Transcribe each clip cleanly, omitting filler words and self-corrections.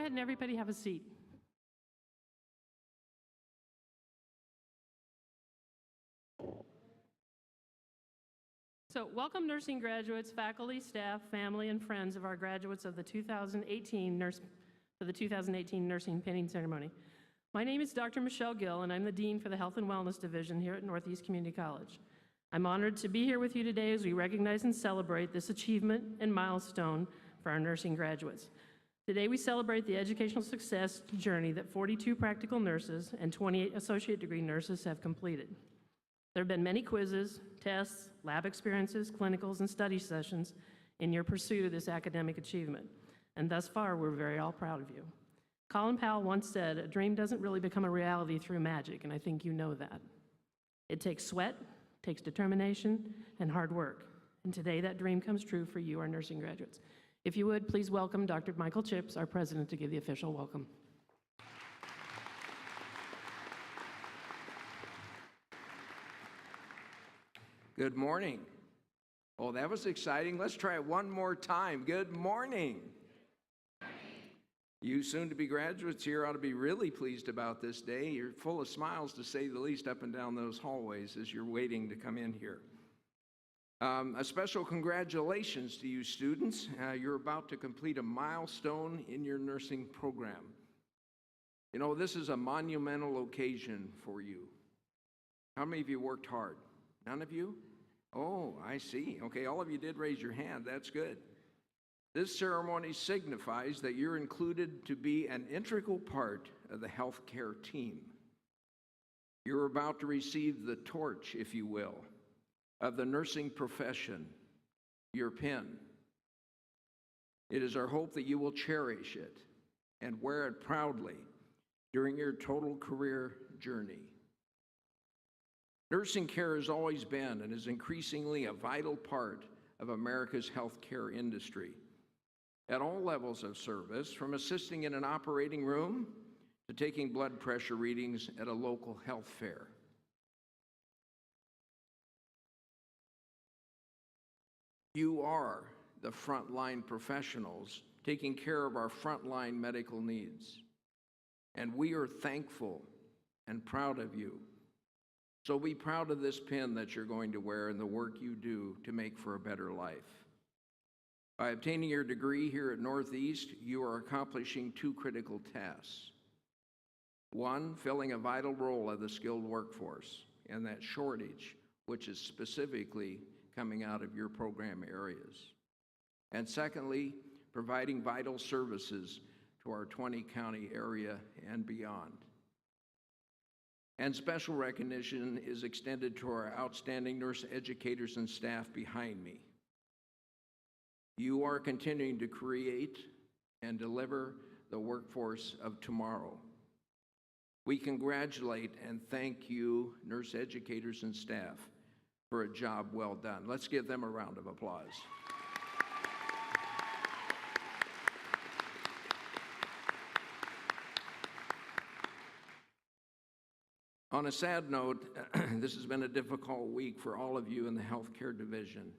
ahead and everybody have a seat. So welcome nursing graduates, faculty, staff, family, and friends of our graduates of the 2018 nursing pinning ceremony. My name is Dr. Michelle Gill, and I'm the Dean for the Health and Wellness Division here at Northeast Community College. I'm honored to be here with you today as we recognize and celebrate this achievement and milestone for our nursing graduates. Today we celebrate the educational success journey that 42 practical nurses and 28 associate degree nurses have completed. There have been many quizzes, tests, lab experiences, clinicals, and study sessions in your pursuit of this academic achievement. And thus far, we're very all proud of you. Colin Powell once said, "A dream doesn't really become a reality through magic," and I think you know that. It takes sweat, takes determination, and hard work. And today, that dream comes true for you, our nursing graduates. If you would, please welcome Dr. Michael Chips, our president, to give the official welcome. Good morning. Oh, that was exciting. Let's try it one more time. Good morning. You soon-to-be graduates here ought to be really pleased about this day. You're full of smiles, to say the least, up and down those hallways as you're waiting to come in here. A special congratulations to you students. You're about to complete a milestone in your nursing program. You know, this is a monumental occasion for you. How many of you worked hard? None of you? Oh, I see. Okay, all of you did raise your hand. That's good. This ceremony signifies that you're included to be an integral part of the healthcare team. You're about to receive the torch, if you will, of the nursing profession, your pin. It is our hope that you will cherish it and wear it proudly during your total career journey. Nursing care has always been and is increasingly a vital part of America's healthcare industry. At all levels of service, from assisting in an operating room to taking blood pressure readings at a local health fair. You are the frontline professionals taking care of our frontline medical needs. And we are thankful and proud of you. So be proud of this pin that you're going to wear and the work you do to make for a better life. By obtaining your degree here at Northeast, you are accomplishing two critical tasks. One, filling a vital role of the skilled workforce and that shortage, which is specifically coming out of your program areas. And secondly, providing vital services to our 20-county area and beyond. And special recognition is extended to our outstanding nurse educators and staff behind me. You are continuing to create and deliver the workforce of tomorrow. We congratulate and thank you, nurse educators and staff, for a job well done. Let's give them a round of applause. On a sad note, this has been a difficult week for all of you in the healthcare division.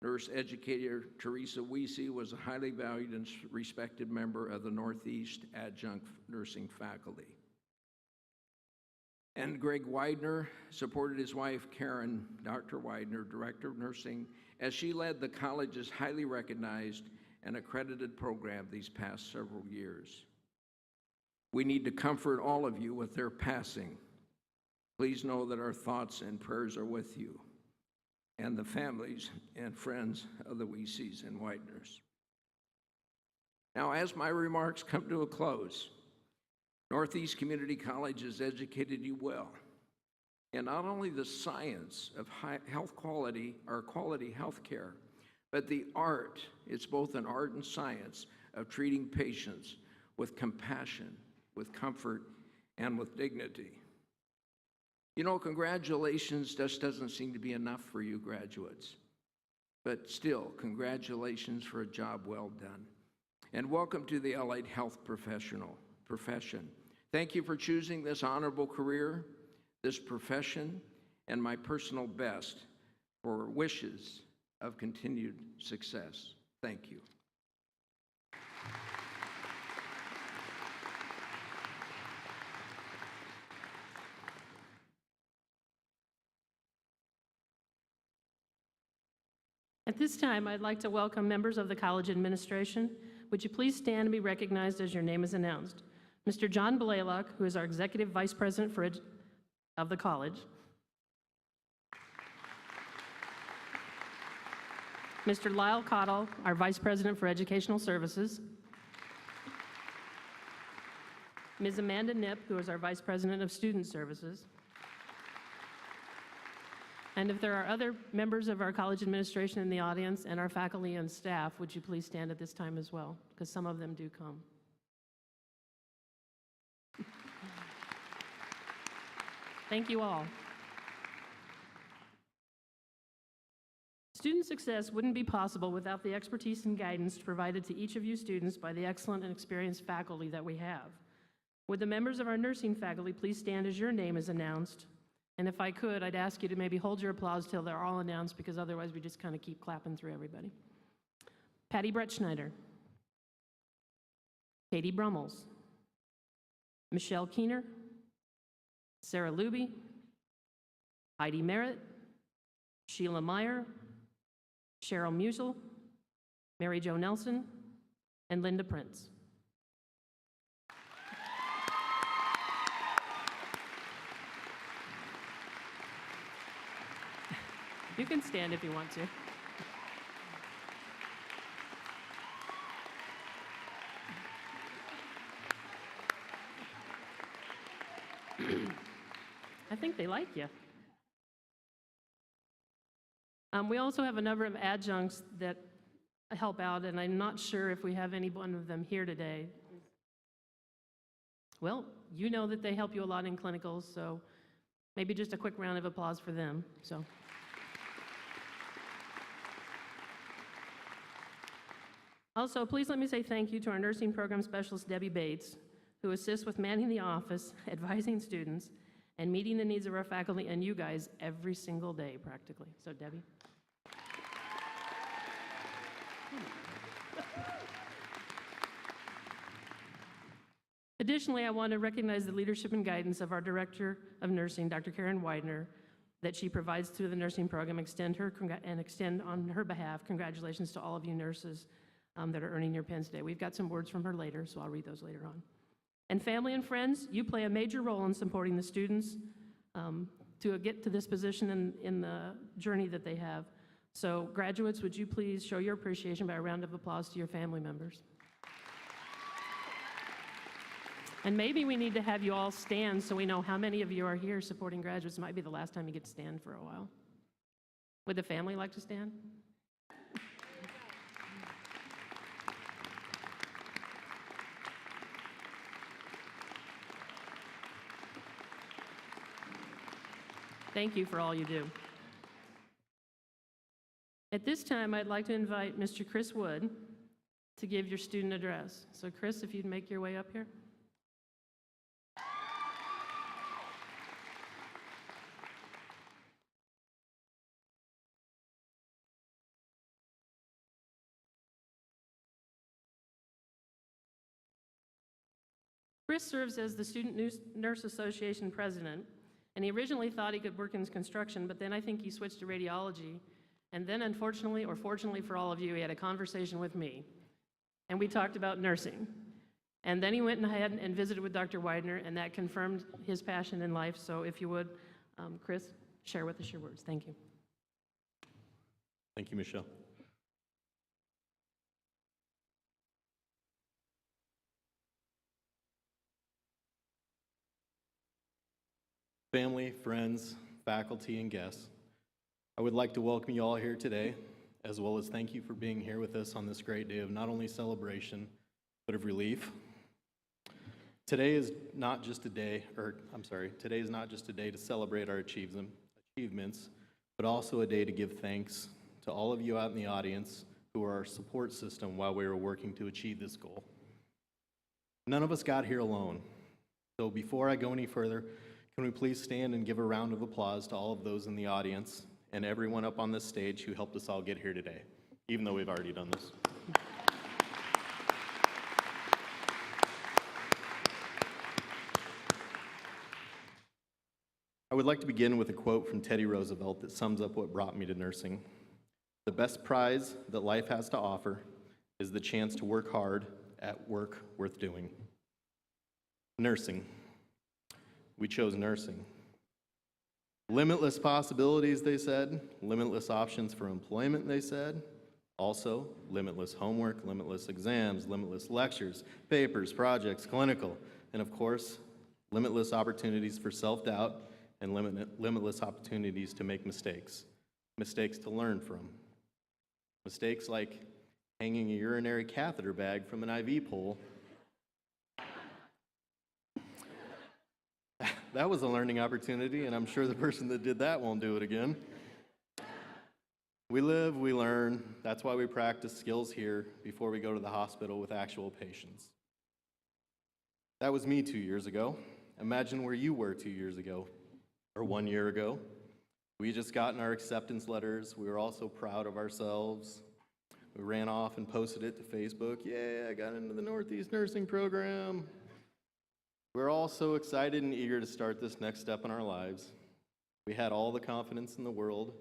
Nurse educator Teresa Wiese was a highly valued and respected member of the Northeast adjunct nursing faculty. And Greg Widener supported his wife, Karen, Dr. Widener, Director of Nursing, as she led the college's highly recognized and accredited program these past several years. We need to comfort all of you with their passing. Please know that our thoughts and prayers are with you and the families and friends of the Wieses and Wideners. Now, as my remarks come to a close, Northeast Community College has educated you well in not only the science of health quality or quality health care, but the art. It's both an art and science of treating patients with compassion, with comfort, and with dignity. You know, congratulations just doesn't seem to be enough for you graduates. But still, congratulations for a job well done. And welcome to the allied health profession. Thank you for choosing this honorable career, this profession, and my personal best for wishes of continued success. Thank you. At this time, I'd like to welcome members of the college administration. Would you please stand and be recognized as your name is announced? Mr. John Blaylock, who is our Executive Vice President of the college. Mr. Lyle Cottle, our Vice President for Educational Services. Ms. Amanda Knipp, who is our Vice President of Student Services. And if there are other members of our college administration in the audience and our faculty and staff, would you please stand at this time as well, because some of them do come. Thank you all. Student success wouldn't be possible without the expertise and guidance provided to each of you students by the excellent and experienced faculty that we have. Would the members of our nursing faculty please stand as your name is announced? And if I could, I'd ask you to maybe hold your applause till they're all announced, because otherwise we just kind of keep clapping through everybody. Patty Brettschneider. Katie Brummels. Michelle Keener. Sarah Luby. Heidi Merritt. Sheila Meyer. Cheryl Musel. Mary Jo Nelson. And Linda Prince. You can stand if you want to. I think they like you. We also have a number of adjuncts that help out, and I'm not sure if we have any one of them here today. Well, you know that they help you a lot in clinicals, so maybe just a quick round of applause for them. Also, please let me say thank you to our nursing program specialist, Debbie Bates, who assists with manning the office, advising students, and meeting the needs of our faculty and you guys every single day, practically. So, Debbie. Additionally, I want to recognize the leadership and guidance of our Director of Nursing, Dr. Karen Widener, that she provides through the nursing program, extend on her behalf congratulations to all of you nurses that are earning your pins today. We've got some words from her later, so I'll read those later on. And family and friends, you play a major role in supporting the students to get to this position in the journey that they have. So graduates, would you please show your appreciation by a round of applause to your family members? And maybe we need to have you all stand so we know how many of you are here supporting graduates. It might be the last time you get to stand for a while. Would the family like to stand? Thank you for all you do. At this time, I'd like to invite Mr. Chris Wood to give your student address. So Chris, if you'd make your way up here. Chris serves as the Student Nurse Association president, and he originally thought he could work in construction, but then I think he switched to radiology. And then unfortunately, or fortunately for all of you, he had a conversation with me, and we talked about nursing. And then he went ahead and visited with Dr. Widener, and that confirmed his passion in life. So if you would, Chris, share with us your words. Thank you. Thank you, Michelle. Family, friends, faculty, and guests, I would like to welcome you all here today, as well as thank you for being here with us on this great day of not only celebration, but of relief. Today is not just a day to celebrate our achievements, but also a day to give thanks to all of you out in the audience who are our support system while we were working to achieve this goal. None of us got here alone. So before I go any further, can we please stand and give a round of applause to all of those in the audience and everyone up on this stage who helped us all get here today, even though we've already done this. I would like to begin with a quote from Teddy Roosevelt that sums up what brought me to nursing. The best prize that life has to offer is the chance to work hard at work worth doing. Nursing. We chose nursing. Limitless possibilities, they said. Limitless options for employment, they said. Also, limitless homework, limitless exams, limitless lectures, papers, projects, clinical, and of course, limitless opportunities for self-doubt and limitless opportunities to make mistakes. Mistakes to learn from. Mistakes like hanging a urinary catheter bag from an IV pole. That was a learning opportunity, and I'm sure the person that did that won't do it again. We live, we learn. That's why we practice skills here before we go to the hospital with actual patients. That was me 2 years ago. Imagine where you were 2 years ago, or 1 year ago. We just gotten our acceptance letters. We were all so proud of ourselves. We ran off and posted it to Facebook. Yeah, I got into the Northeast Nursing Program. We're all so excited and eager to start this next step in our lives. We had all the confidence in the world.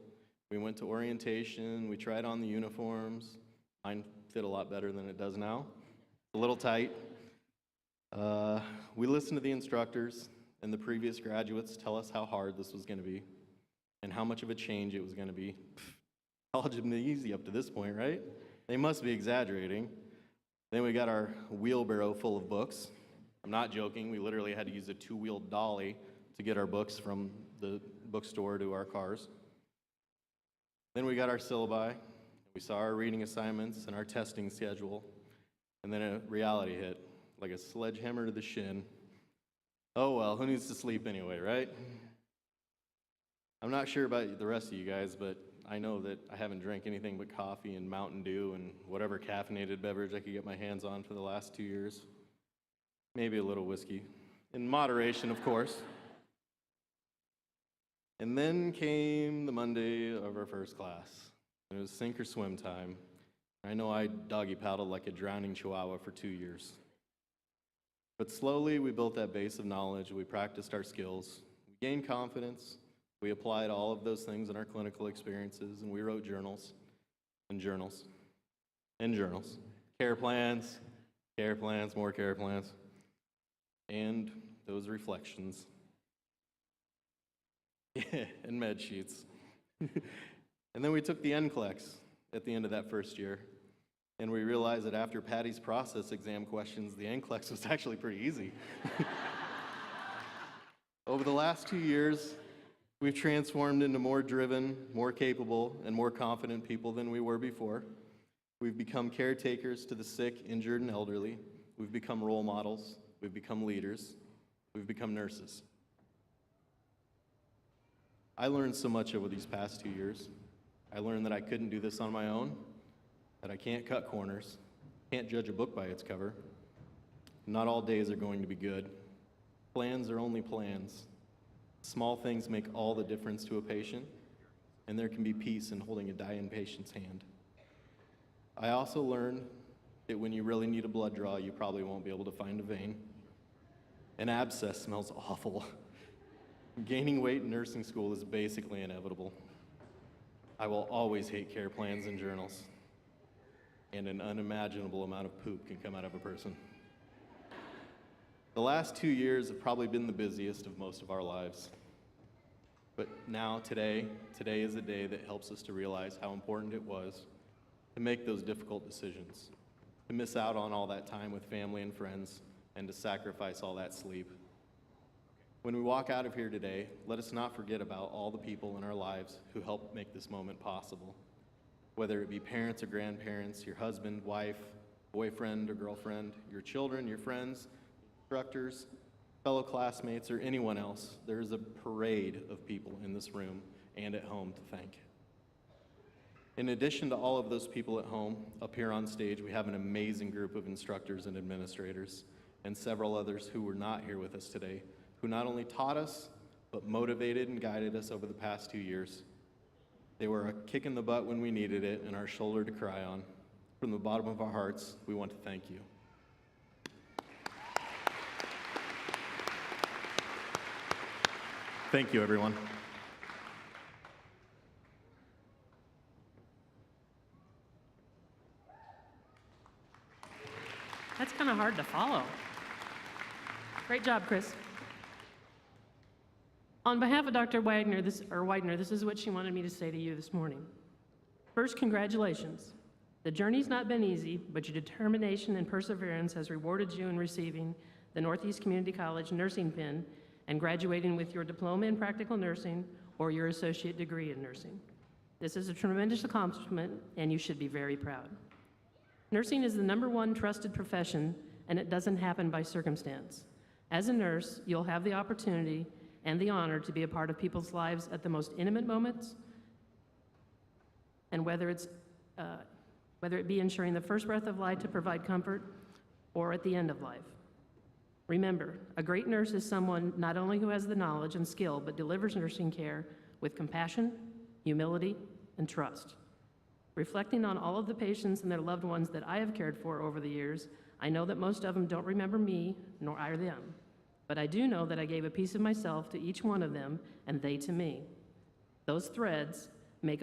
We went to orientation. We tried on the uniforms. Mine fit a lot better than it does now. A little tight. We listened to the instructors and the previous graduates tell us how hard this was going to be and how much of a change it was going to be. College has been easy up to this point, right? They must be exaggerating. Then we got our wheelbarrow full of books. I'm not joking. We literally had to use a two-wheeled dolly to get our books from the bookstore to our cars. Then we got our syllabi. We saw our reading assignments and our testing schedule. And then a reality hit, like a sledgehammer to the shin. Oh well, who needs to sleep anyway, right? I'm not sure about the rest of you guys, but I know that I haven't drank anything but coffee and Mountain Dew and whatever caffeinated beverage I could get my hands on for the last 2 years. Maybe a little whiskey. In moderation, of course. And then came the Monday of our first class. It was sink or swim time. I know I doggy paddled like a drowning chihuahua for 2 years. But slowly we built that base of knowledge, we practiced our skills, we gained confidence, we applied all of those things in our clinical experiences, and we wrote journals, and journals, and journals. Care plans, more care plans, and those reflections. Yeah, and med sheets. And then we took the NCLEX at the end of that first year. And we realized that after Patty's process exam questions, the NCLEX was actually pretty easy. Over the last 2 years, we've transformed into more driven, more capable, and more confident people than we were before. We've become caretakers to the sick, injured, and elderly. We've become role models. We've become leaders. We've become nurses. I learned so much over these past 2 years. I learned that I couldn't do this on my own, that I can't cut corners, can't judge a book by its cover. Not all days are going to be good. Plans are only plans. Small things make all the difference to a patient, and there can be peace in holding a dying patient's hand. I also learned that when you really need a blood draw, you probably won't be able to find a vein. An abscess smells awful. Gaining weight in nursing school is basically inevitable. I will always hate care plans and journals. And an unimaginable amount of poop can come out of a person. The last 2 years have probably been the busiest of most of our lives. But now, today is a day that helps us to realize how important it was to make those difficult decisions, to miss out on all that time with family and friends, and to sacrifice all that sleep. When we walk out of here today, let us not forget about all the people in our lives who helped make this moment possible. Whether it be parents or grandparents, your husband, wife, boyfriend or girlfriend, your children, your friends, instructors, fellow classmates, or anyone else, there is a parade of people in this room and at home to thank. In addition to all of those people at home, up here on stage, we have an amazing group of instructors and administrators, and several others who were not here with us today, who not only taught us, but motivated and guided us over the past 2 years. They were a kick in the butt when we needed it and our shoulder to cry on. From the bottom of our hearts, we want to thank you. Thank you, everyone. That's kind of hard to follow. Great job, Chris. On behalf of Dr. Widener, this is what she wanted me to say to you this morning. First, congratulations. The journey's not been easy, but your determination and perseverance has rewarded you in receiving the Northeast Community College nursing pin and graduating with your diploma in practical nursing or your associate degree in nursing. This is a tremendous accomplishment, and you should be very proud. Nursing is the #1 trusted profession, and it doesn't happen by circumstance. As a nurse, you'll have the opportunity and the honor to be a part of people's lives at the most intimate moments, and whether it be ensuring the first breath of life to provide comfort or at the end of life. Remember, a great nurse is someone not only who has the knowledge and skill, but delivers nursing care with compassion, humility, and trust. Reflecting on all of the patients and their loved ones that I have cared for over the years, I know that most of them don't remember me, nor I them. But I do know that I gave a piece of myself to each one of them, and they to me. Those threads make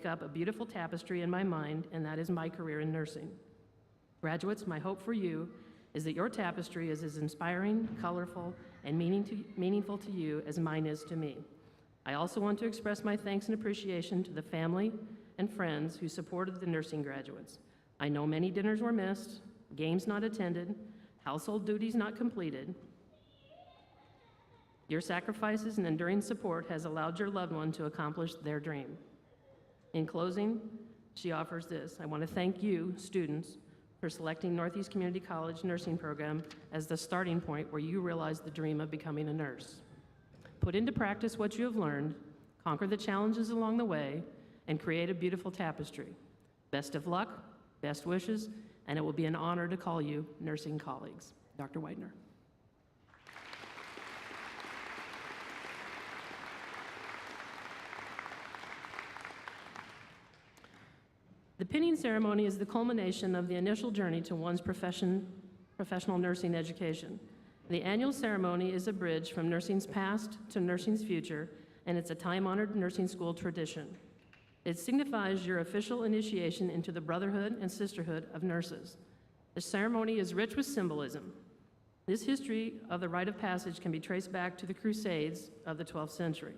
up a beautiful tapestry in my mind, and that is my career in nursing. Graduates, my hope for you is that your tapestry is as inspiring, colorful, and meaningful to you as mine is to me. I also want to express my thanks and appreciation to the family and friends who supported the nursing graduates. I know many dinners were missed, games not attended, household duties not completed. Your sacrifices and enduring support has allowed your loved one to accomplish their dream. In closing, she offers this. I want to thank you, students, for selecting Northeast Community College nursing program as the starting point where you realize the dream of becoming a nurse. Put into practice what you have learned, conquer the challenges along the way, and create a beautiful tapestry. Best of luck, best wishes, and it will be an honor to call you nursing colleagues. Dr. Widener. The pinning ceremony is the culmination of the initial journey to one's professional nursing education. The annual ceremony is a bridge from nursing's past to nursing's future, and it's a time-honored nursing school tradition. It signifies your official initiation into the brotherhood and sisterhood of nurses. The ceremony is rich with symbolism. This history of the rite of passage can be traced back to the Crusades of the 12th century.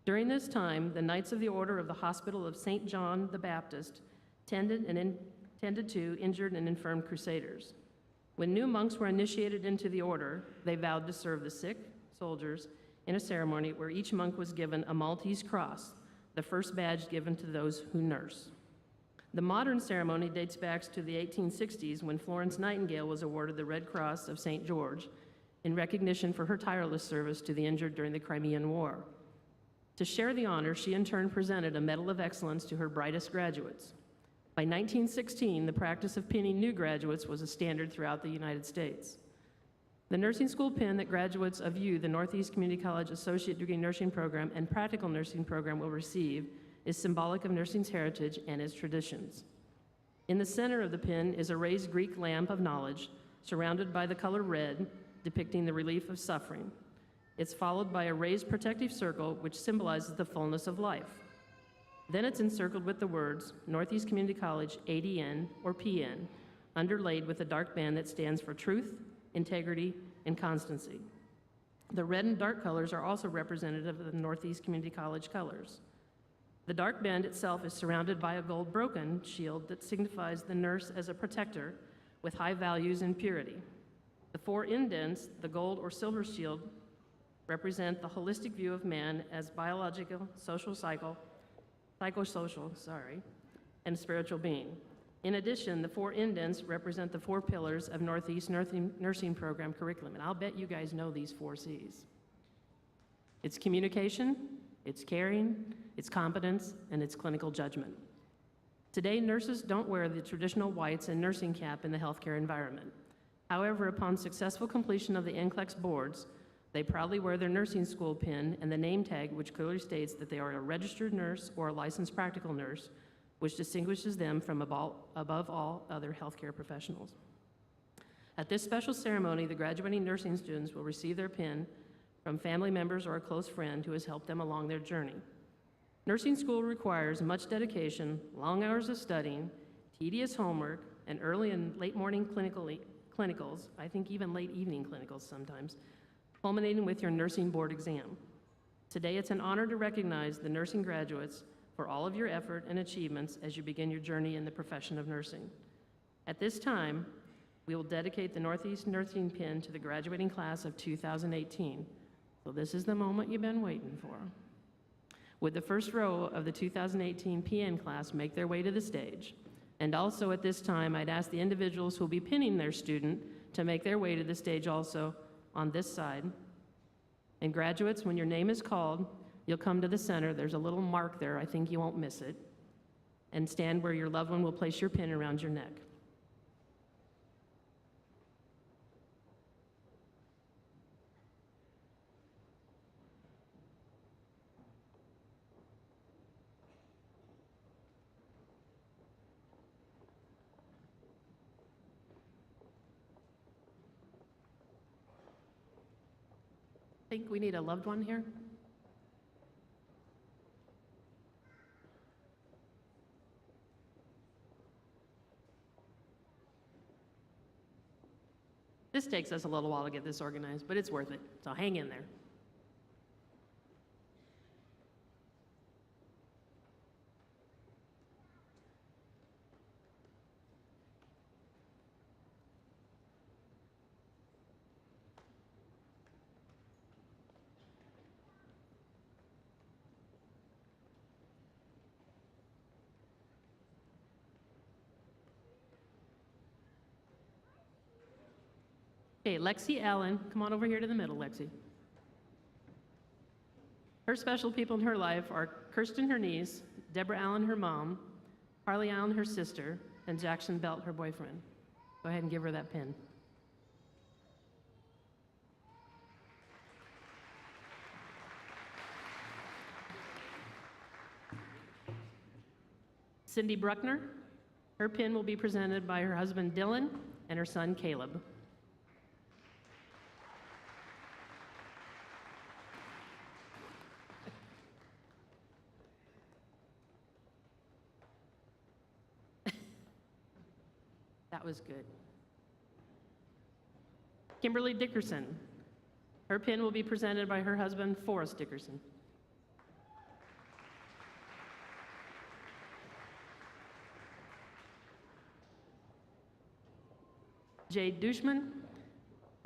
During this time, the Knights of the Order of the Hospital of St. John the Baptist tended to injured and infirmed crusaders. When new monks were initiated into the order, they vowed to serve the sick soldiers in a ceremony where each monk was given a Maltese cross, the first badge given to those who nurse. The modern ceremony dates back to the 1860s when Florence Nightingale was awarded the Red Cross of St. George in recognition for her tireless service to the injured during the Crimean War. To share the honor, she in turn presented a Medal of Excellence to her brightest graduates. By 1916, the practice of pinning new graduates was a standard throughout the United States. The nursing school pin that graduates of the Northeast Community College Associate Degree Nursing Program and Practical Nursing Program will receive is symbolic of nursing's heritage and its traditions. In the center of the pin is a raised Greek lamp of knowledge, surrounded by the color red, depicting the relief of suffering. It's followed by a raised protective circle, which symbolizes the fullness of life. Then it's encircled with the words Northeast Community College ADN or PN, underlaid with a dark band that stands for truth, integrity, and constancy. The red and dark colors are also representative of the Northeast Community College colors. The dark band itself is surrounded by a gold broken shield that signifies the nurse as a protector with high values and purity. The 4 indents, the gold or silver shield, represent the holistic view of man as biological, psychosocial, and spiritual being. In addition, the 4 indents represent the 4 pillars of Northeast Nursing Program curriculum, and I'll bet you guys know these 4 C's. It's communication, it's caring, it's competence, and it's clinical judgment. Today, nurses don't wear the traditional whites and nursing cap in the healthcare environment. However, upon successful completion of the NCLEX boards, they proudly wear their nursing school pin and the name tag, which clearly states that they are a registered nurse or a licensed practical nurse, which distinguishes them from above all other healthcare professionals. At this special ceremony, the graduating nursing students will receive their pin from family members or a close friend who has helped them along their journey. Nursing school requires much dedication, long hours of studying, tedious homework, and early and late morning clinicals, I think even late evening clinicals sometimes, culminating with your nursing board exam. Today, it's an honor to recognize the nursing graduates for all of your effort and achievements as you begin your journey in the profession of nursing. At this time, we will dedicate the Northeast Nursing Pin to the graduating class of 2018. So this is the moment you've been waiting for. Would the first row of the 2018 PN class make their way to the stage? And also at this time, I'd ask the individuals who will be pinning their student to make their way to the stage also on this side. And graduates, when your name is called, you'll come to the center. There's a little mark there. I think you won't miss it. And stand where your loved one will place your pin around your neck. Think we need a loved one here? This takes us a little while to get this organized, but it's worth it, so hang in there. Okay, Lexi Allen, come on over here to the middle, Lexi. Her special people in her life are Kirsten, her niece, Deborah Allen, her mom, Harley Allen, her sister, and Jackson Belt, her boyfriend. Go ahead and give her that pin. Cindy Bruckner, her pin will be presented by her husband Dylan and her son Caleb. That was good. Kimberly Dickerson. Her pin will be presented by her husband, Forrest Dickerson. Jade Dushman,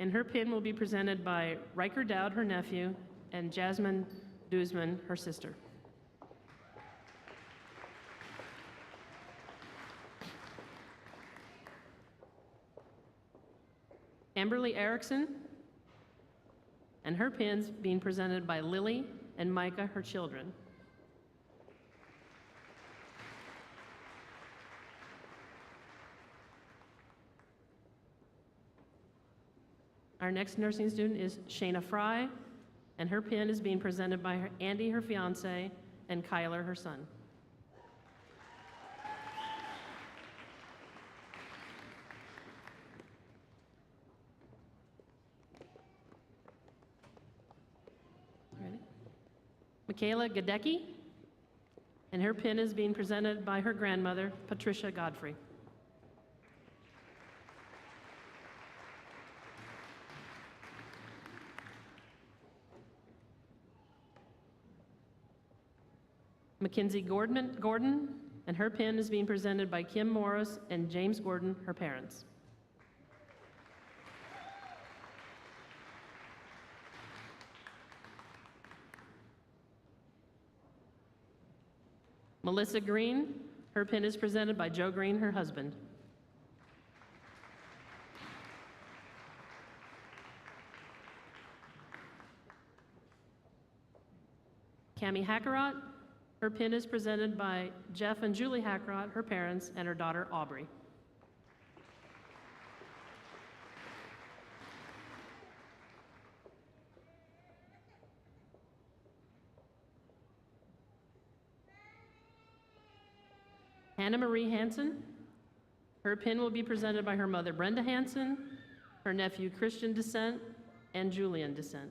and her pin will be presented by Riker Dowd, her nephew, and Jasmine Duzman, her sister. Amberly Erickson, and her pins being presented by Lily and Micah, her children. Our next nursing student is Shayna Fry, and her pin is being presented by Andy, her fiance, and Kyler, her son. Ready? Michaela Gadecki, and her pin is being presented by her grandmother, Patricia Godfrey. Mackenzie Gordon, and her pin is being presented by Kim Morris and James Gordon, her parents. Melissa Green, her pin is presented by Joe Green, her husband. Cami Hackerott, her pin is presented by Jeff and Julie Hackerott, her parents, and her daughter Aubrey. Hannah Marie Hansen, her pin will be presented by her mother Brenda Hansen, her nephew Christian Descent, and Julian Descent.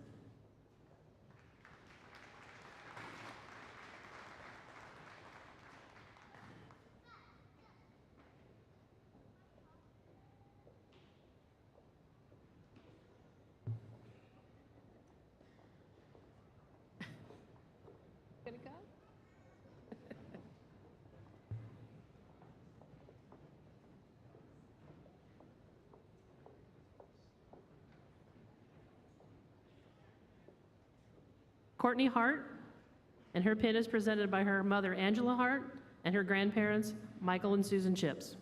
Courtney Hart, and her pin is presented by her mother, Angela Hart, and her grandparents, Michael and Susan Chips.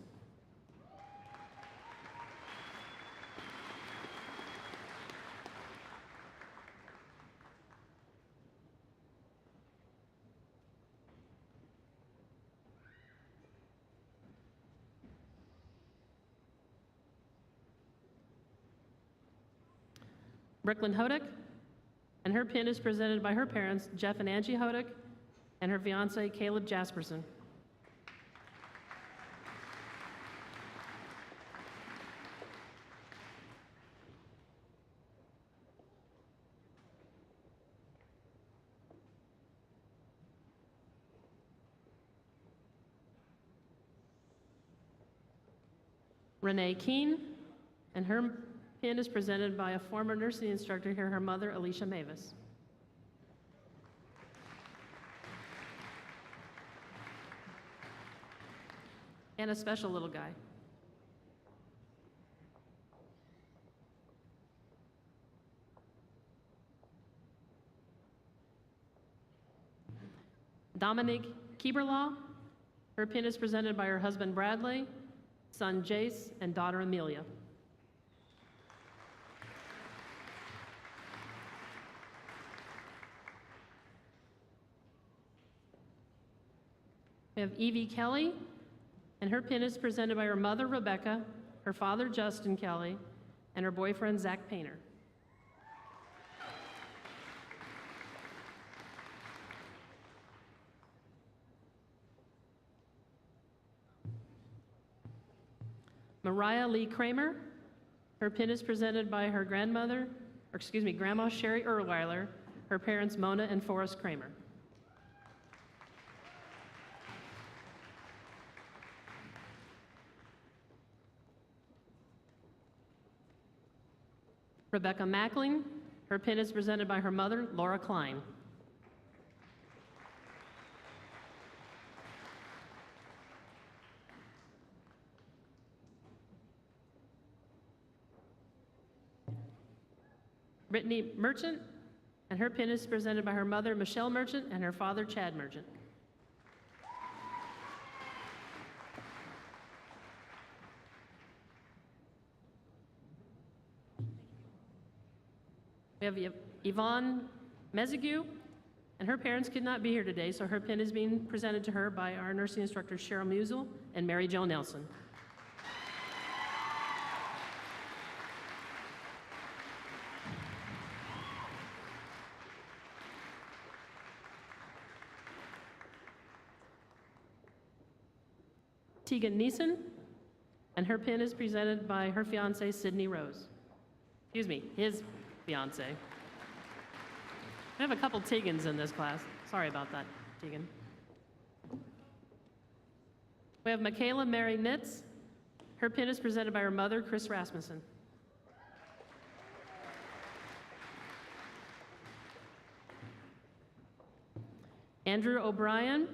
Brooklyn Hodak, and her pin is presented by her parents, Jeff and Angie Hodak, and her fiance, Caleb Jasperson. Renee Keene, and her pin is presented by a former nursing instructor here, her mother, Alicia Mavis. And a special little guy. Dominique Kieberlaw, her pin is presented by her husband Bradley, son Jace, and daughter Amelia. We have Evie Kelly, and her pin is presented by her mother, Rebecca, her father, Justin Kelly, and her boyfriend, Zach Painter. Mariah Lee Kramer, her pin is presented by her grandmother, Grandma Sherry Erweiler, her parents, Mona and Forrest Kramer. Rebecca Mackling, her pin is presented by her mother, Laura Klein. Brittany Merchant, and her pin is presented by her mother, Michelle Merchant, and her father, Chad Merchant. We have Yvonne Mezigue, and her parents could not be here today, so her pin is being presented to her by our nursing instructors Cheryl Musel and Mary Jo Nelson. Tegan Neeson, and her pin is presented by her fiance, Sydney Rose. Excuse me, his fiance. We have a couple Tegans in this class. Sorry about that, Tegan. We have Michaela Mary Nitz. Her pin is presented by her mother, Chris Rasmussen. Andrew O'Brien.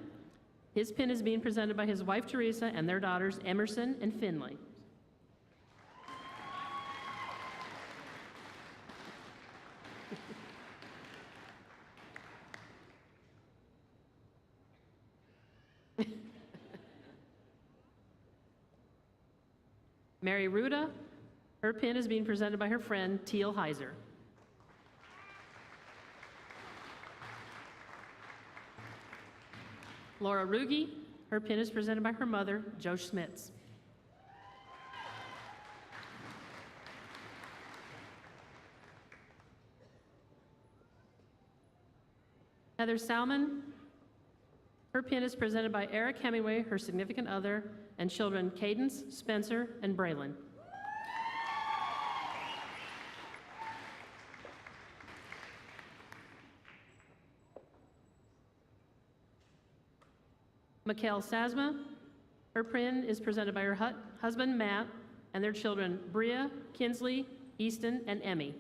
His pin is being presented by his wife, Teresa, and their daughters, Emerson and Finley. Mary Ruda, her pin is being presented by her friend, Teal Heiser. Laura Ruge, her pin is presented by her mother, Jo Schmitz. Heather Salmon, her pin is presented by Eric Hemingway, her significant other, and children Cadence, Spencer, and Braylon. Mikhail Sazma, her pin is presented by her husband, Matt, and their children, Bria, Kinsley, Easton, and Emmy.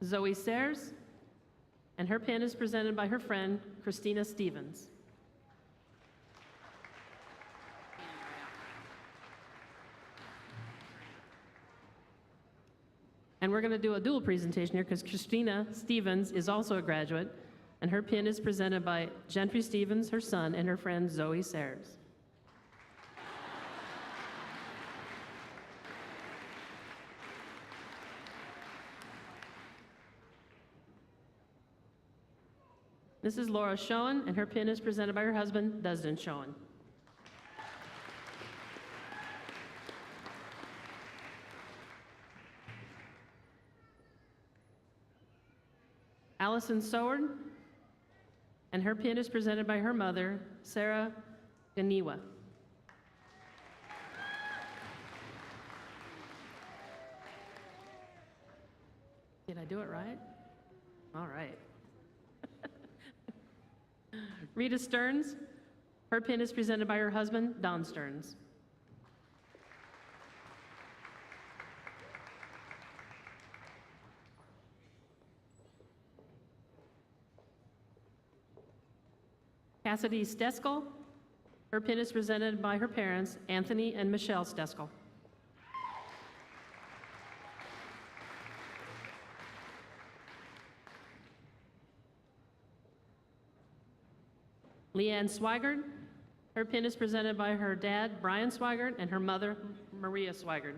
Zoe Sayers, and her pin is presented by her friend, Christina Stevens. And we're going to do a dual presentation here because Christina Stevens is also a graduate, and her pin is presented by Gentry Stevens, her son, and her friend Zoe Sayers. This is Laura Schoen, and her pin is presented by her husband, Dustin Schoen. Allison Soward, and her pin is presented by her mother, Sarah Ganiwa. Did I do it right? All right. Rita Stearns, her pin is presented by her husband, Don Stearns. Cassidy Steskel, her pin is presented by her parents, Anthony and Michelle Steskel. Leanne Swigert, her pin is presented by her dad, Brian Swigert, and her mother, Maria Swigert.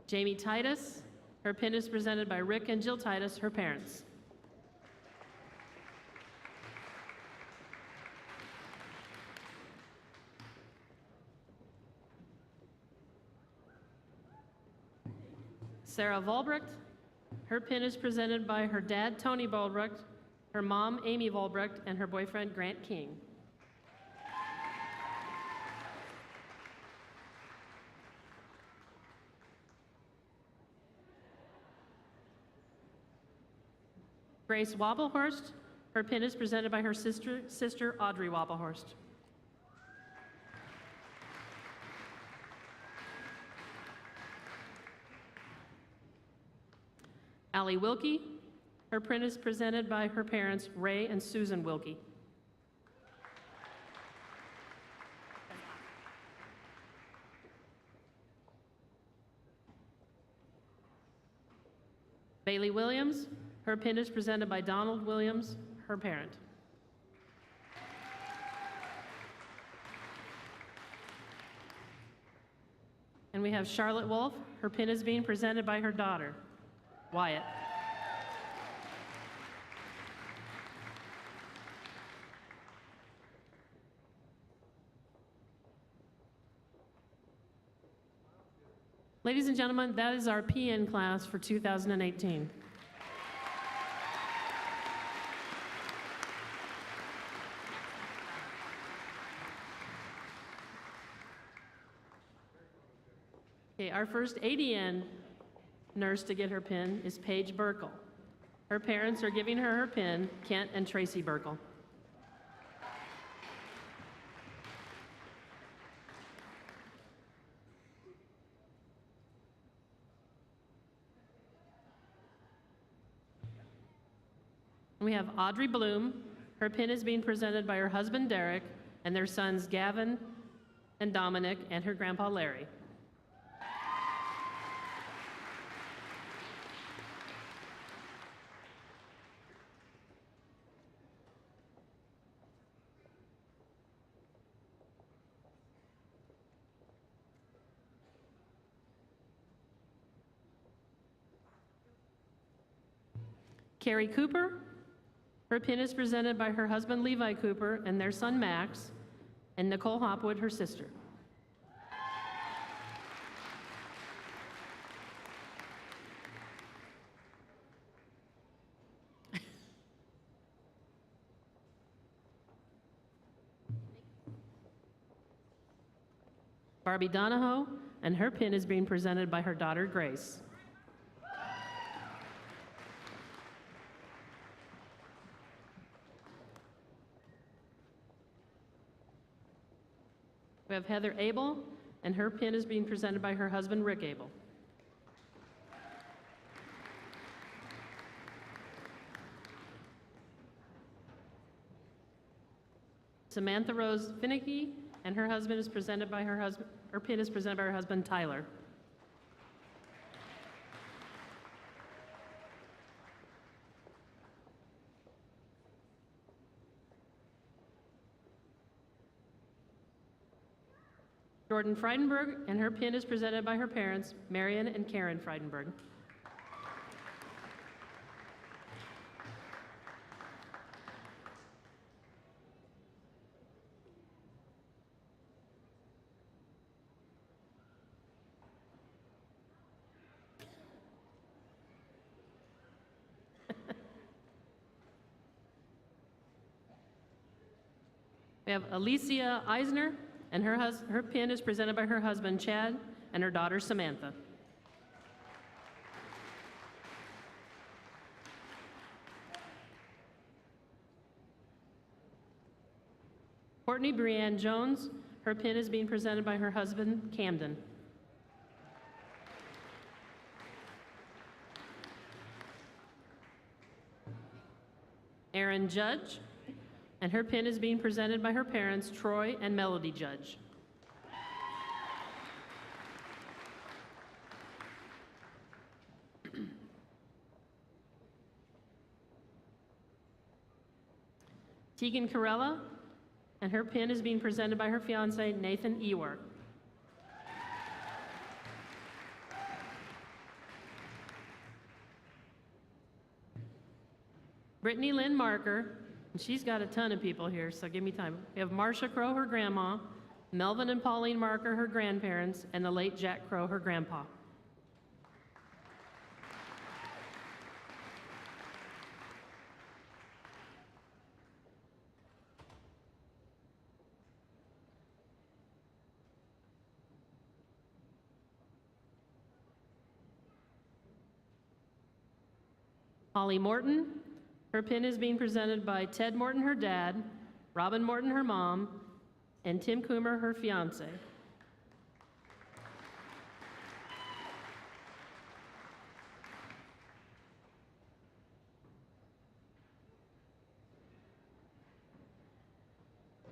Jamie Titus, her pin is presented by Rick and Jill Titus, her parents. Sarah Volbrecht, her pin is presented by her dad, Tony Volbrecht, her mom, Amy Volbrecht, and her boyfriend, Grant King. Grace Wobblehorst, her pin is presented by her sister Audrey Wobblehorst. Allie Wilkie, her pin is presented by her parents, Ray and Susan Wilkie. Bailey Williams, her pin is presented by Donald Williams, her parent. And we have Charlotte Wolf, her pin is being presented by her daughter, Wyatt. Ladies and gentlemen, that is our PN class for 2018. Okay, our first ADN nurse to get her pin is Paige Burkle. Her parents are giving her pin, Kent and Tracy Burkle. We have Audrey Bloom. Her pin is being presented by her husband, Derek, and their sons, Gavin and Dominic, and her grandpa, Larry. Carrie Cooper, her pin is presented by her husband Levi Cooper and their son Max, and Nicole Hopwood, her sister. Barbie Donahoe, and her pin is being presented by her daughter Grace. We have Heather Abel, and her pin is being presented by her husband, Rick Abel. Samantha Rose Finicky, and her husband is presented by her husband, her pin is presented by her husband, Tyler. Jordan Freidenberg, and her pin is presented by her parents, Marion and Karen Freidenberg. We have Alicia Eisner, and her pin is presented by her husband, Chad, and her daughter, Samantha. Courtney Brianne Jones, her pin is being presented by her husband, Camden. Erin Judge, and her pin is being presented by her parents, Troy and Melody Judge. Tegan Carella, and her pin is being presented by her fiance, Nathan Ewart. Brittany Lynn Marker, and she's got a ton of people here, so give me time. We have Marcia Crow, her grandma, Melvin and Pauline Marker, her grandparents, and the late Jack Crow, her grandpa. Holly Morton, her pin is being presented by Ted Morton, her dad, Robin Morton, her mom, and Tim Coomer, her fiance.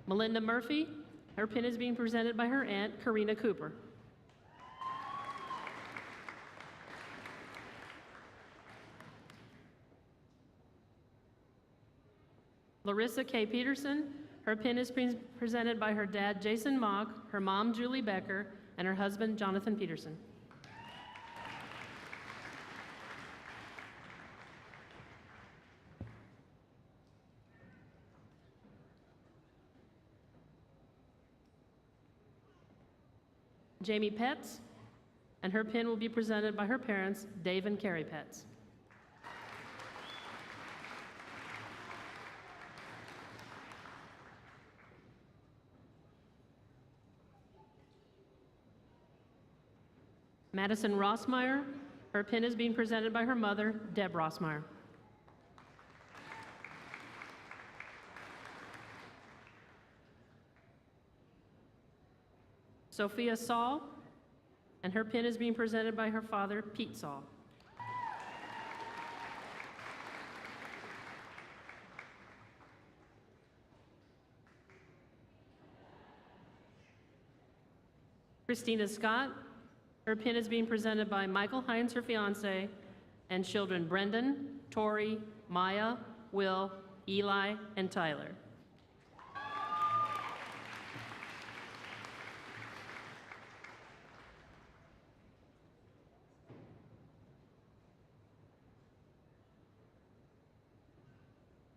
Melinda Murphy, her pin is being presented by her aunt, Karina Cooper. Larissa K. Peterson, her pin is presented by her dad, Jason Mock, her mom, Julie Becker, and her husband, Jonathan Peterson. Jamie Petz, and her pin will be presented by her parents, Dave and Carrie Petz. Madison Rossmeyer, her pin is being presented by her mother, Deb Rossmeyer. Sophia Saul, and her pin is being presented by her father, Pete Saul. Christina Scott, her pin is being presented by Michael Hines, her fiance, and children Brendan, Tori, Maya, Will, Eli, and Tyler.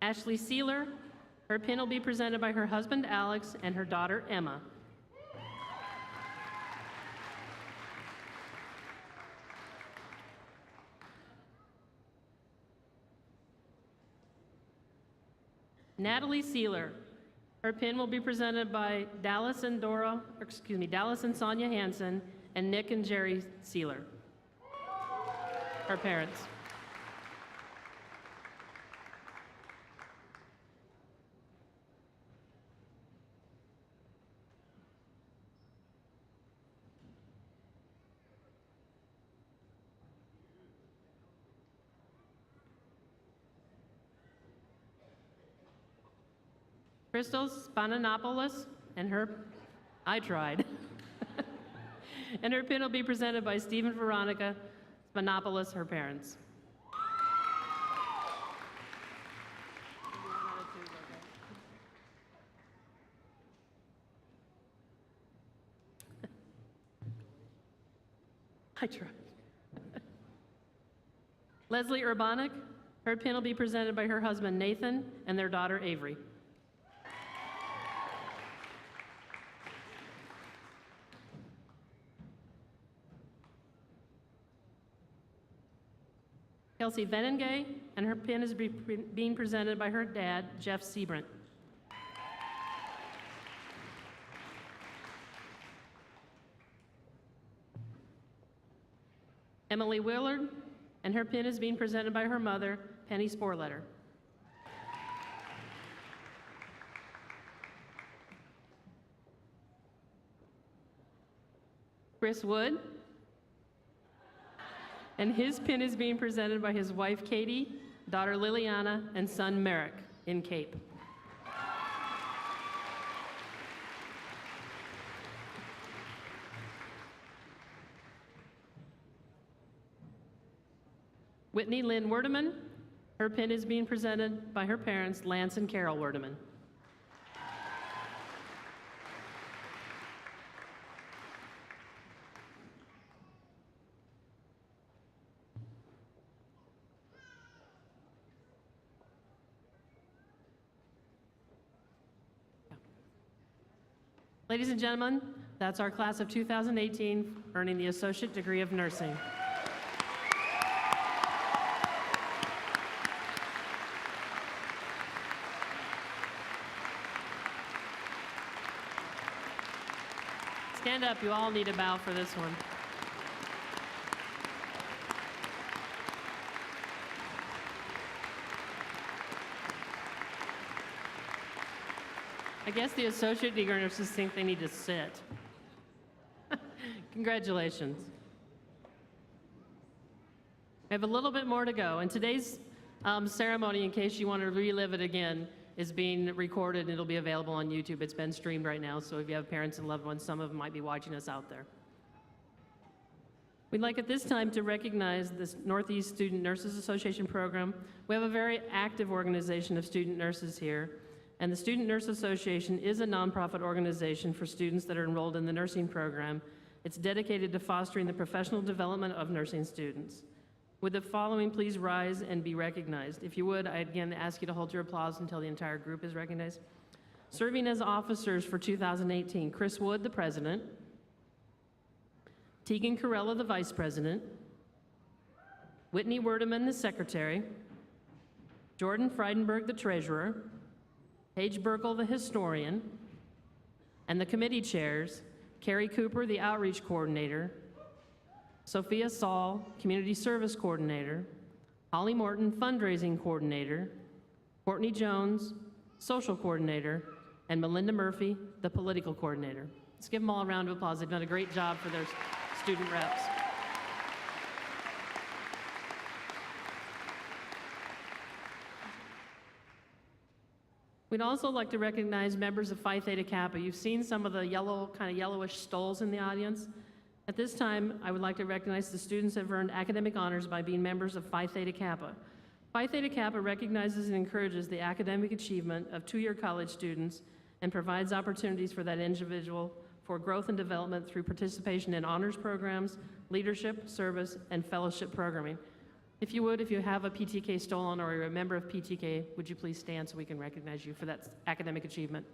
Ashley Sealer, her pin will be presented by her husband, Alex, and her daughter, Emma. Natalie Sealer, her pin will be presented by Dallas and Sonia Hansen, and Nick and Jerry Sealer, her parents. Crystal Spananopoulos, and her, I tried. And her pin will be presented by Stephen Veronica Spanopoulos, her parents. I tried. Leslie Urbanic, her pin will be presented by her husband Nathan and their daughter Avery. Kelsey Venengay, and her pin is being presented by her dad, Jeff Seabrant. Emily Willard, and her pin is being presented by her mother, Penny Sporletter. Chris Wood, and his pin is being presented by his wife, Katie, daughter Liliana, and son Merrick in Cape. Whitney Lynn Werdeman, her pin is being presented by her parents, Lance and Carol Werdeman. Ladies and gentlemen, that's our class of 2018 earning the Associate Degree of Nursing. Stand up, you all need a bow for this one. I guess the associate degree nurses think they need to sit. Congratulations. We have a little bit more to go, and today's ceremony, in case you want to relive it again, is being recorded and it'll be available on YouTube. It's been streamed right now, so if you have parents and loved ones, some of them might be watching us out there. We'd like at this time to recognize this Northeast Student Nurses Association program. We have a very active organization of student nurses here, and the Student Nurse Association is a nonprofit organization for students that are enrolled in the nursing program. It's dedicated to fostering the professional development of nursing students. Would the following please rise and be recognized? If you would, I again ask you to hold your applause until the entire group is recognized. Serving as officers for 2018, Chris Wood, the president, Tegan Corella, the vice president, Whitney Werdeman, the secretary, Jordan Freidenberg, the treasurer, Paige Burkle, the historian, and the committee chairs, Carrie Cooper, the outreach coordinator, Sophia Saul, community service coordinator, Holly Morton, fundraising coordinator, Courtney Jones, social coordinator, and Melinda Murphy, the political coordinator. Let's give them all a round of applause. They've done a great job for their student reps. We'd also like to recognize members of Phi Theta Kappa. You've seen some of the yellow, kind of yellowish stoles in the audience. At this time, I would like to recognize the students who have earned academic honors by being members of Phi Theta Kappa. Phi Theta Kappa recognizes and encourages the academic achievement of two-year college students and provides opportunities for that individual for growth and development through participation in honors programs, leadership, service, and fellowship programming. If you would, if you have a PTK stolen or you're a member of PTK, would you please stand so we can recognize you for that academic achievement?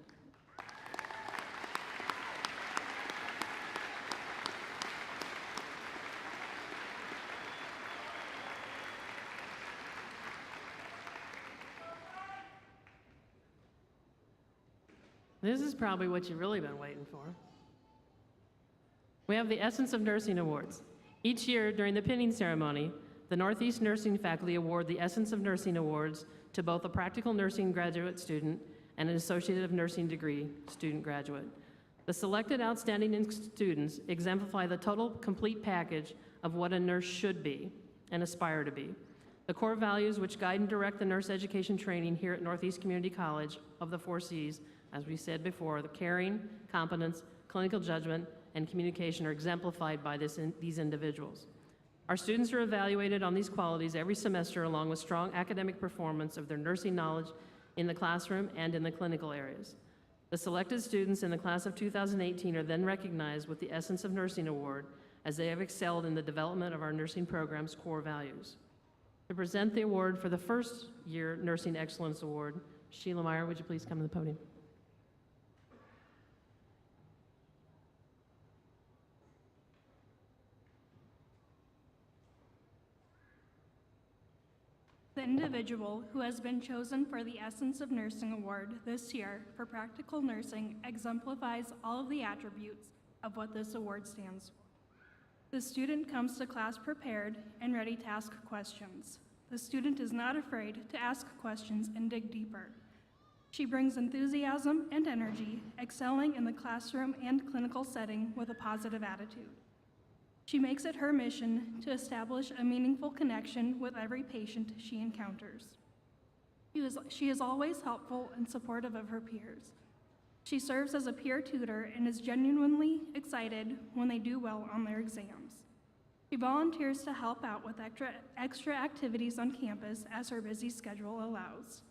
This is probably what you've really been waiting for. We have the Essence of Nursing Awards. Each year during the pinning ceremony, the Northeast Nursing faculty award the Essence of Nursing Awards to both a practical nursing graduate student and an Associate of Nursing degree student graduate. The selected outstanding students exemplify the total complete package of what a nurse should be and aspire to be. The core values which guide and direct the nurse education training here at Northeast Community College of the 4 Cs, as we said before, the caring, competence, clinical judgment, and communication are exemplified by these individuals. Our students are evaluated on these qualities every semester along with strong academic performance of their nursing knowledge in the classroom and in the clinical areas. The selected students in the class of 2018 are then recognized with the Essence of Nursing Award as they have excelled in the development of our nursing program's core values. To present the award for the first year Nursing Excellence Award, Sheila Meyer, would you please come to the podium? The individual who has been chosen for the Essence of Nursing Award this year for practical nursing exemplifies all of the attributes of what this award stands for. The student comes to class prepared and ready to ask questions. The student is not afraid to ask questions and dig deeper. She brings enthusiasm and energy, excelling in the classroom and clinical setting with a positive attitude. She makes it her mission to establish a meaningful connection with every patient she encounters. She is always helpful and supportive of her peers. She serves as a peer tutor and is genuinely excited when they do well on their exams. She volunteers to help out with extra activities on campus as her busy schedule allows.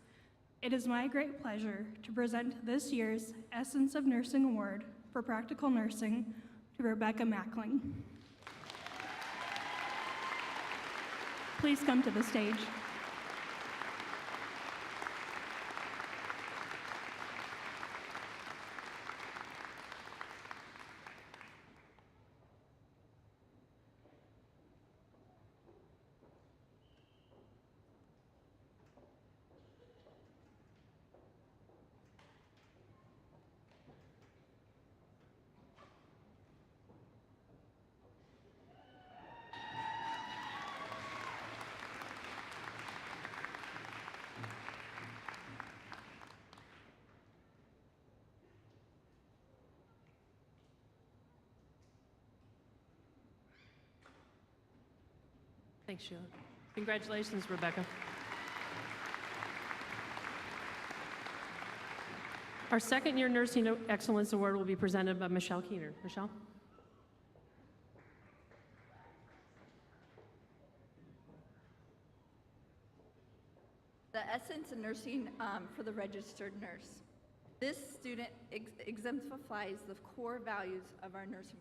It is my great pleasure to present this year's Essence of Nursing Award for Practical Nursing to Rebecca Mackling. Please come to the stage. Thanks, Sheila. Congratulations, Rebecca. Our second year Nursing Excellence Award will be presented by Michelle Keener. Michelle? The Essence of Nursing for the Registered Nurse. This student exemplifies the core values of our nursing.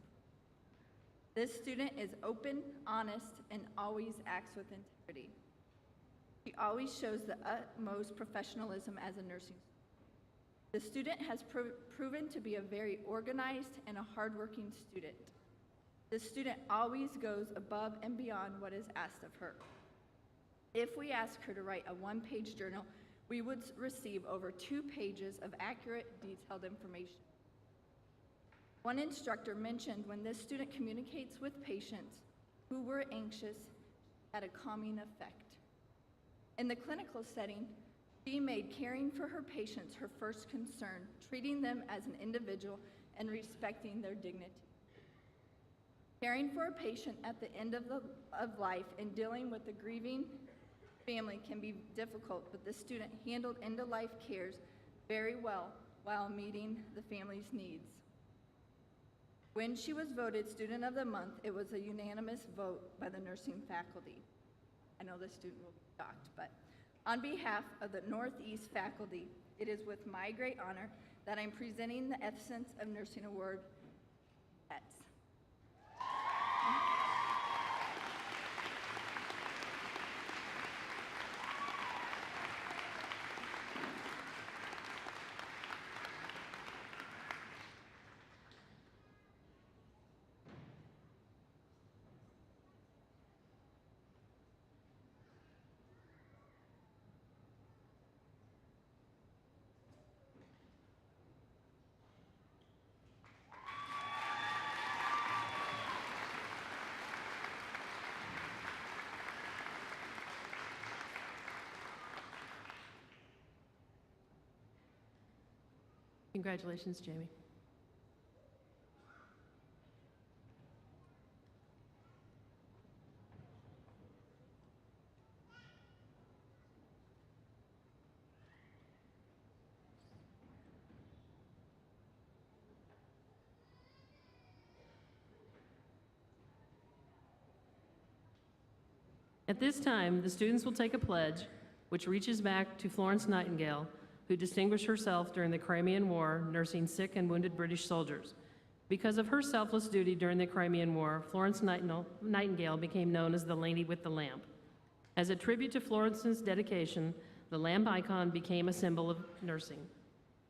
This student is open, honest, and always acts with integrity. She always shows the utmost professionalism as a nursing student. The student has proven to be a very organized and a hardworking student. The student always goes above and beyond what is asked of her. If we ask her to write a one-page journal, we would receive over 2 pages of accurate, detailed information. One instructor mentioned when this student communicates with patients who were anxious, had a calming effect. In the clinical setting, she made caring for her patients her first concern, treating them as an individual and respecting their dignity. Caring for a patient at the end of life and dealing with the grieving family can be difficult, but the student handled end-of-life cares very well while meeting the family's needs. When she was voted Student of the Month, it was a unanimous vote by the nursing faculty. I know the student will be shocked, but on behalf of the Northeast faculty, it is with my great honor that I'm presenting the Essence of Nursing Award. Congratulations, Jamie. At this time, the students will take a pledge which reaches back to Florence Nightingale, who distinguished herself during the Crimean War nursing sick and wounded British soldiers. Because of her selfless duty during the Crimean War, Florence Nightingale became known as the Lady with the Lamp. As a tribute to Florence's dedication, the lamp icon became a symbol of nursing.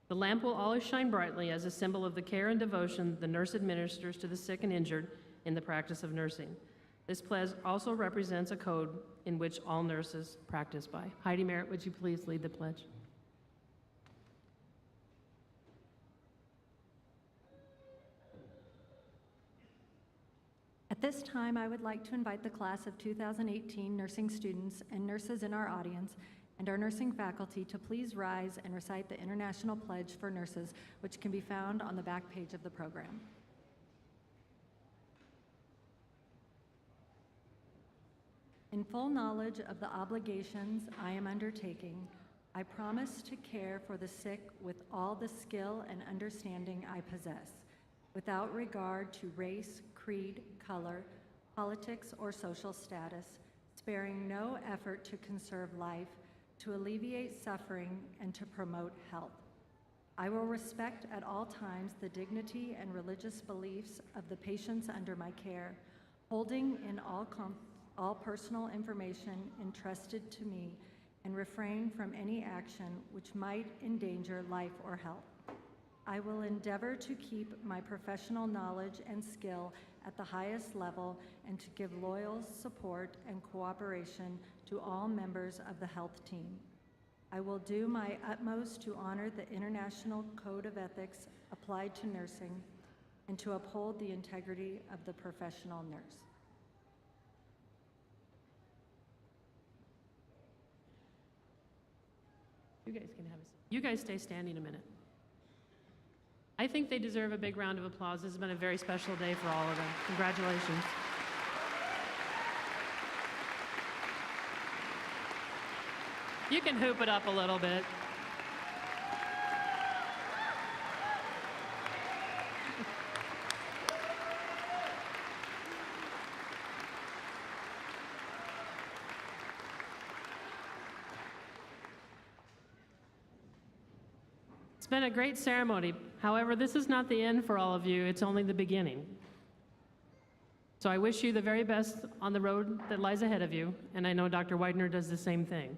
The lamp will always shine brightly as a symbol of the care and devotion the nurse administers to the sick and injured in the practice of nursing. This pledge also represents a code in which all nurses practice by. Heidi Merritt, would you please lead the pledge? At this time, I would like to invite the class of 2018 nursing students and nurses in our audience and our nursing faculty to please rise and recite the International Pledge for Nurses, which can be found on the back page of the program. In full knowledge of the obligations I am undertaking, I promise to care for the sick with all the skill and understanding I possess, without regard to race, creed, color, politics, or social status, sparing no effort to conserve life, to alleviate suffering, and to promote health. I will respect at all times the dignity and religious beliefs of the patients under my care, holding in all personal information entrusted to me, and refrain from any action which might endanger life or health. I will endeavor to keep my professional knowledge and skill at the highest level and to give loyal support and cooperation to all members of the health team. I will do my utmost to honor the International Code of Ethics applied to nursing and to uphold the integrity of the professional nurse. You guys can have a seat. You guys stay standing a minute. I think they deserve a big round of applause. This has been a very special day for all of them. Congratulations. You can hoop it up a little bit. It's been a great ceremony. However, this is not the end for all of you. It's only the beginning. So I wish you the very best on the road that lies ahead of you, and I know Dr. Widener does the same thing.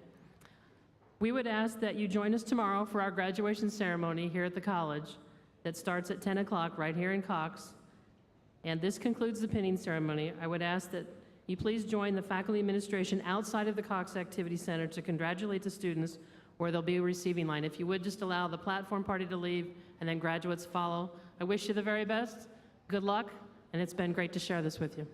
We would ask that you join us tomorrow for our graduation ceremony here at the college that starts at 10 o'clock right here in Cox. And this concludes the pinning ceremony. I would ask that you please join the faculty administration outside of the Cox Activity Center to congratulate the students where they'll be a receiving line. If you would just allow the platform party to leave and then graduates follow. I wish you the very best. Good luck, and it's been great to share this with you.